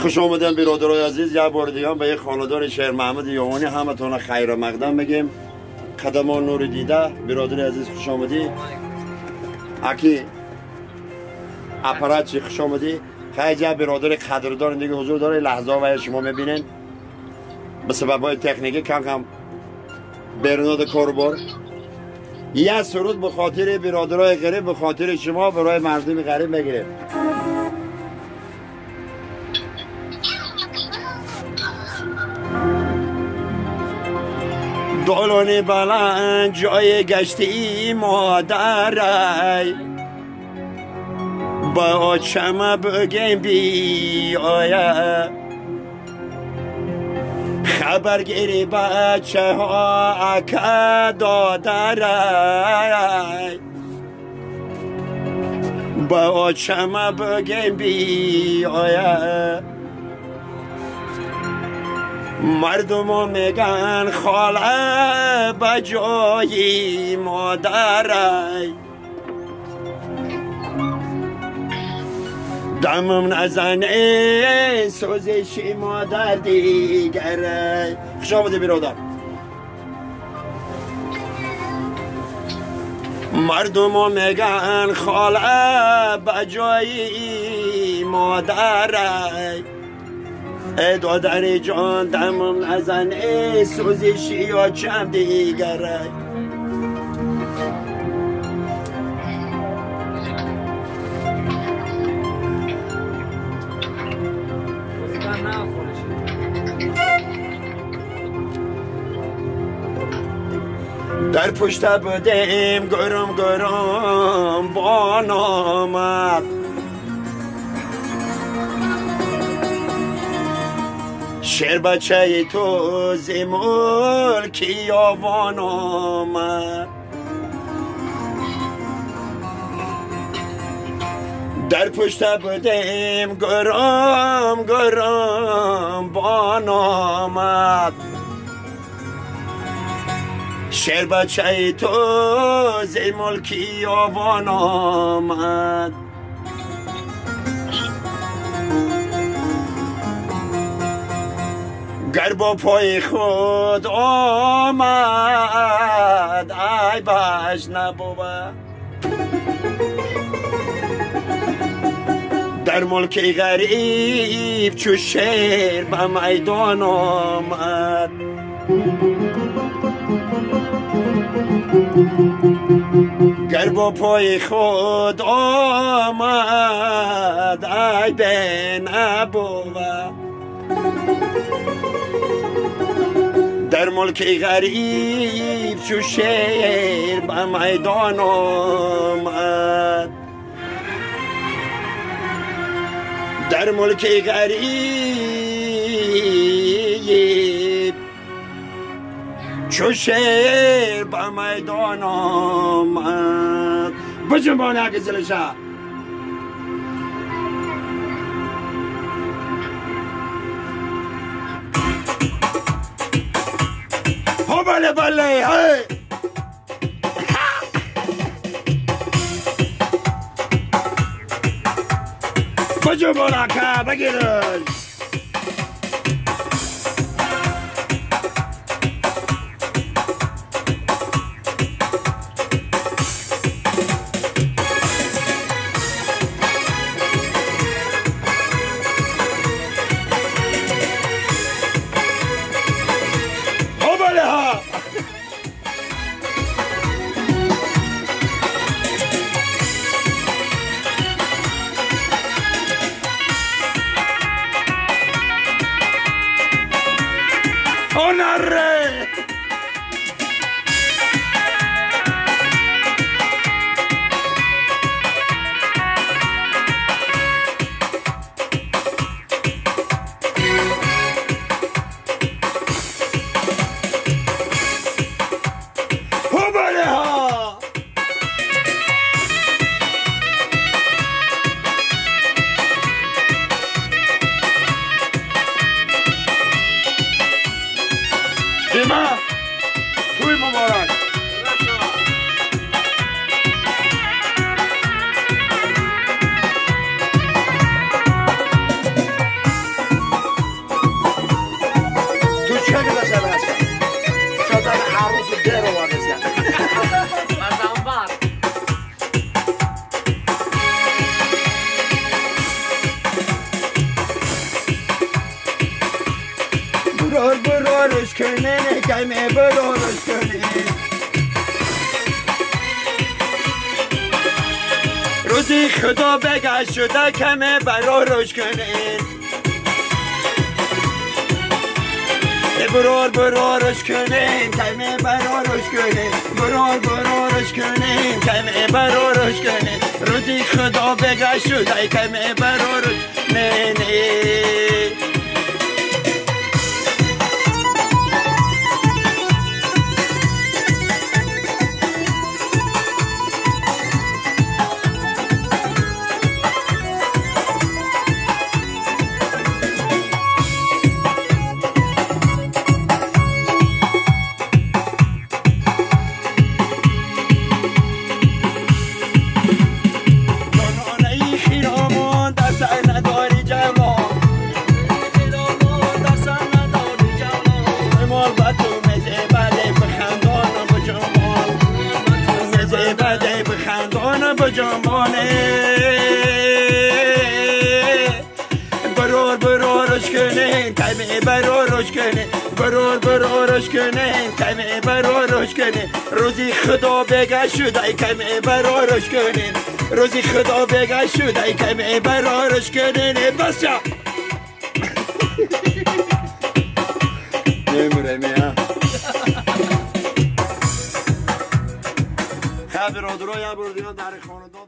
خوش آمدن برادرای عزیز. یک بار دیگه به یک خاندان شهر محمد یوانی همتون خیر و مقدم میگیم. قدمان نور دیده برادر عزیز خوش آمدی. اکی اپرات خوش آمدی. خیلی برادر قدردان دیگه حضور داره. لحظه و شما میبینین به سبب های تکنیکی کم برناد کاربار. یه سرود به خاطر برادرای غریب، به خاطر شما، برای مردم غریب بگیریم. دالان بلند جای گشتی مادرای، با چمه بگیم بیایه، خبرگیری بچه ها اکا دادرای، با چمه بگیم بیایه. مردم میگن خاله بجای مادرای، دمم نزنه سوزشی مادر دیگره. خوش آمده برادر. مردم میگن خاله بجای مادرای، ای دادر جان دمم نزنه سوزشی یا چم دیگره. در پشت بودیم گرم گرم بان آمد، شیر بچه تو زی ملکی یابان آمد. در پشت بودیم گرم گرم بان آمد، شیر بچه تو زی ملکی یابان آمد. گر با پای خود آمد ای باش نبوه، در ملک غریب چو شیر به میدان آمد. گر با پای خود آمد ای به نبوه، در ملک غریب چو شیر به میدان آمد. در ملک غریب چو شیر به میدان آمد. بجنبان اگه زلشه بله بله هی بجو برکه بگیرش. برارش کنین کمه برارش کنین روزی خدا بگشت شده کمه برارش کنین برارش کنین کمه برارش کنین برارش کنین کمه برارش کنین روزی خدا بگشت شده کمه برارش نه برارش کنین کمه برارش کنین برارش کنین کمه برارش کنین روزی خدا بگشت شده کمه برارش کنین روزی خدا بگشت شده کمه برارش کنین بس جا نمیره خبر رادروی بردیان در خاندان